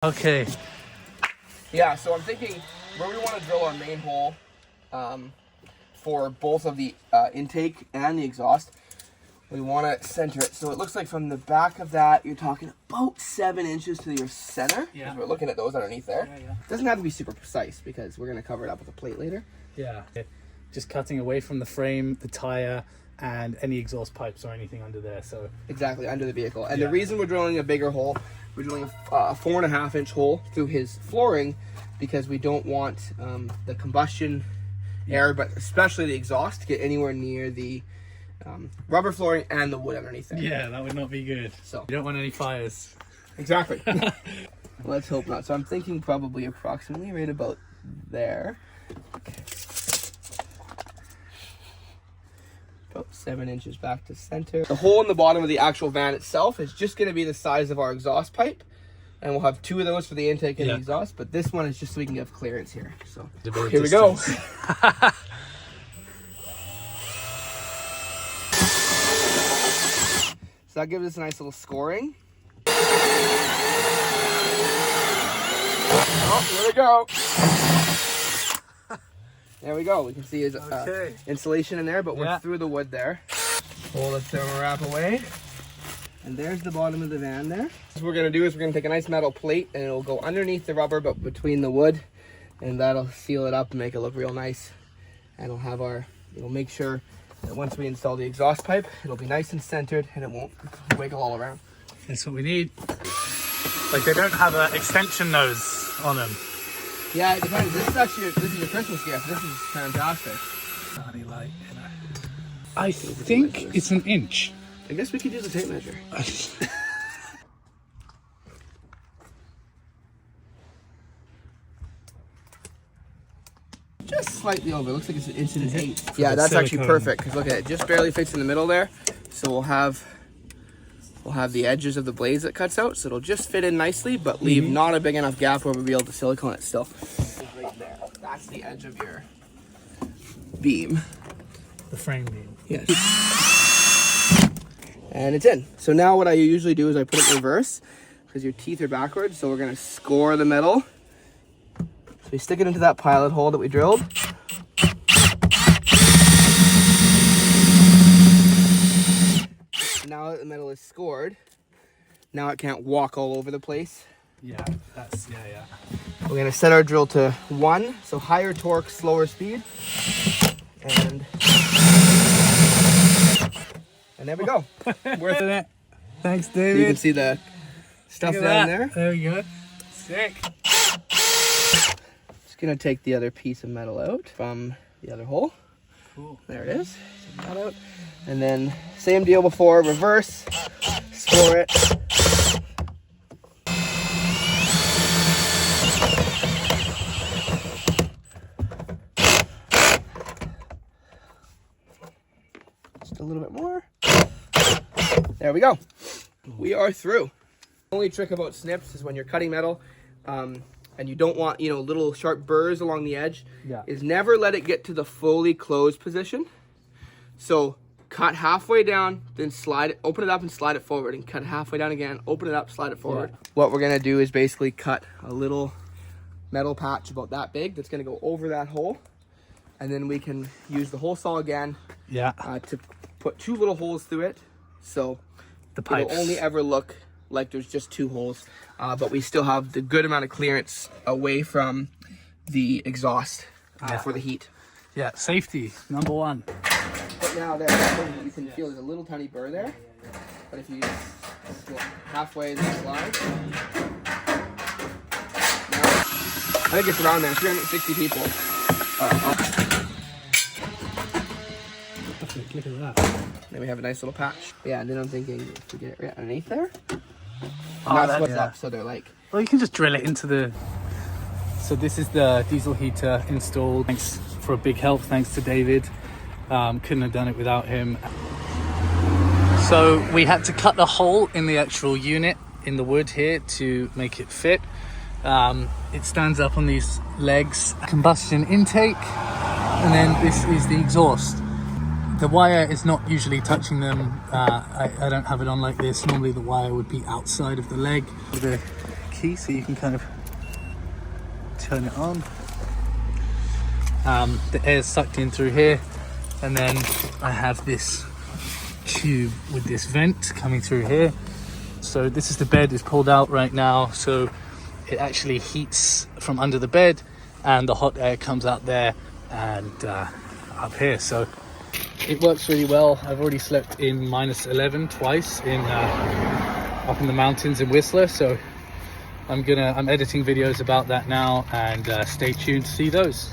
Okay. Yeah, so I'm thinking where we want to drill our main hole for both of the intake and the exhaust, we want to center it. So it looks like from the back of that, you're talking about 7 inches to your center. Yeah. We're looking at those underneath there. Yeah. It doesn't have to be super precise because we're going to cover it up with a plate later. Yeah. Just cutting away from the frame, the tire, and any exhaust pipes or anything under there. So exactly, under the vehicle. And the reason we're drilling a bigger hole, we're drilling a 4.5 inch hole through his flooring because we don't want the combustion air, but especially the exhaust, to get anywhere near the rubber flooring and the wood underneath there. yeah, that would not be good. So You don't want any fires. exactly. Let's hope not. So I'm thinking probably approximately right about there. About 7 inches back to center. The hole in the bottom of the actual van itself is just going to be the size of our exhaust pipe, and we'll have 2 of those for the intake and the exhaust, but this one is just so we can give clearance here. So here we go. So that gives us a nice little scoring. Oh, here we go. There we go. We can see his insulation in there, but we're through the wood there. Pull the thermal wrap away. And there's the bottom of the van there. What we're going to do is we're going to take a nice metal plate and it'll go underneath the rubber but between the wood. And that'll seal it up and make it look real nice. And it'll make sure that once we install the exhaust pipe, it'll be nice and centered and it won't wiggle all around. That's what we need. Like they don't have an extension nose on them. Yeah, it depends. This is your Christmas gift. This is fantastic. Honey light, you know. I think it's an inch. I guess we could use a tape measure. Just slightly over. It looks like it's 1.8 inches. Yeah, that's actually perfect because look at it. Just barely fits in the middle there. So we'll have the edges of the blades that cuts out, so it'll just fit in nicely, but leave not a big enough gap where we'll be able to silicone it still. Right there. That's the edge of your beam. The frame beam. Yes. And it's in. So now what I usually do is I put it in reverse because your teeth are backwards. So we're going to score the metal. So we stick it into that pilot hole that we drilled. Now that the metal is scored, now it can't walk all over the place. Yeah, We're going to set our drill to 1, so higher torque, slower speed. And there we go. Worth it. Thanks, David. You can see the stuff down there. There we go. Sick. Just going to take the other piece of metal out from the other hole. Cool. There it is. Take that out. And then same deal before, reverse, score it. Just a little bit more. There we go. We are through. The only trick about snips is when you're cutting metal, and you don't want, little sharp burrs along the edge, is never let it get to the fully closed position. So cut halfway down, then slide it, open it up and slide it forward, and cut halfway down again, open it up, slide it forward. What we're gonna do is basically cut a little metal patch about that big that's gonna go over that hole, and then we can use the hole saw again to put 2 little holes through it. So the pipes will only ever look like there's just 2 holes, but we still have the good amount of clearance away from the exhaust for the heat. Yeah, safety, number 1. But now there, you can feel there's a little tiny burr there. But if you just go halfway and slide, now, I think it's around there, 360 people. Look at that. Then we have a nice little patch. Yeah, and then I'm thinking if we get it right underneath there. And that's what's up, so they're like. Well, you can just drill it into the. So this is the diesel heater installed. Thanks for a big help. Thanks to David. Couldn't have done it without him. So we had to cut the hole in the actual unit in the wood here to make it fit. It stands up on these legs. Combustion intake, and then this is the exhaust. The wire is not usually touching them. I don't have it on like this. Normally the wire would be outside of the leg. The key so you can kind of turn it on. The air is sucked in through here, and then I have this tube with this vent coming through here. So this is the bed is pulled out right now, so it actually heats from under the bed and the hot air comes out there and up here. So it works really well. I've already slept in -11 twice in up in the mountains in Whistler, so I'm editing videos about that now, and stay tuned to see those.